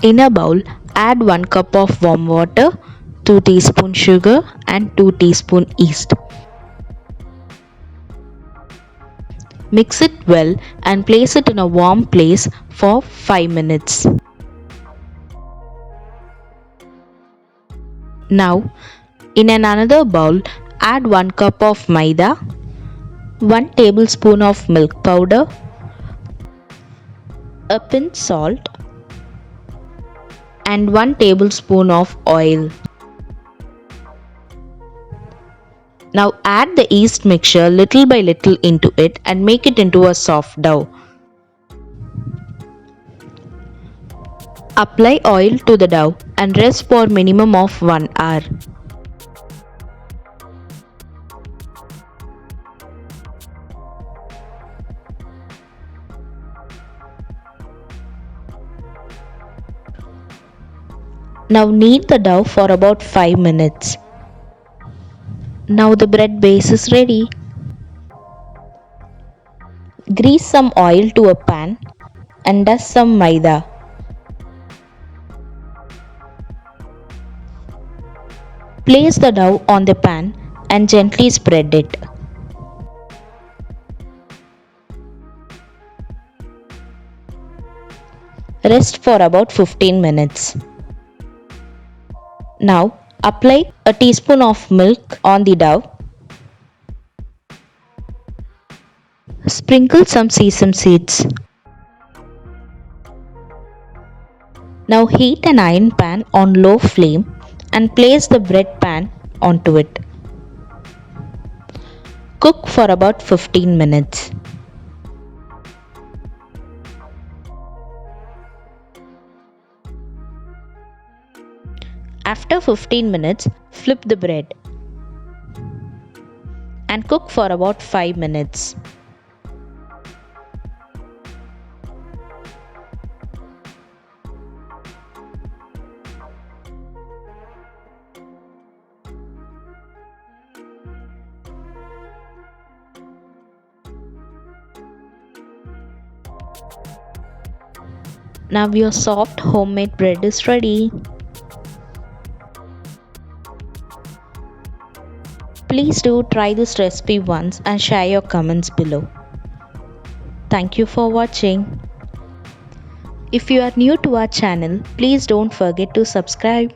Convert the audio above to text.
In a bowl, add 1 cup of warm water, 2 teaspoons sugar and 2 teaspoons yeast. Mix it well and place it in a warm place for 5 minutes. Now, in another bowl, add 1 cup of maida, 1 tablespoon of milk powder, a pinch salt and 1 tablespoon of oil. Now add the yeast mixture little by little into it and make it into a soft dough. Apply oil to the dough and rest for minimum of 1 hour. Now knead the dough for about 5 minutes. Now the bread base is ready. Grease some oil to a pan and dust some maida. Place the dough on the pan and gently spread it. Rest for about 15 minutes. Now apply a teaspoon of milk on the dough. Sprinkle some sesame seeds. Now heat an iron pan on low flame and place the bread pan onto it. Cook for about 15 minutes. After 15 minutes, flip the bread and cook for about 5 minutes. Now your soft homemade bread is ready. Please do try this recipe once and share your comments below. Thank you for watching. If you are new to our channel, please don't forget to subscribe.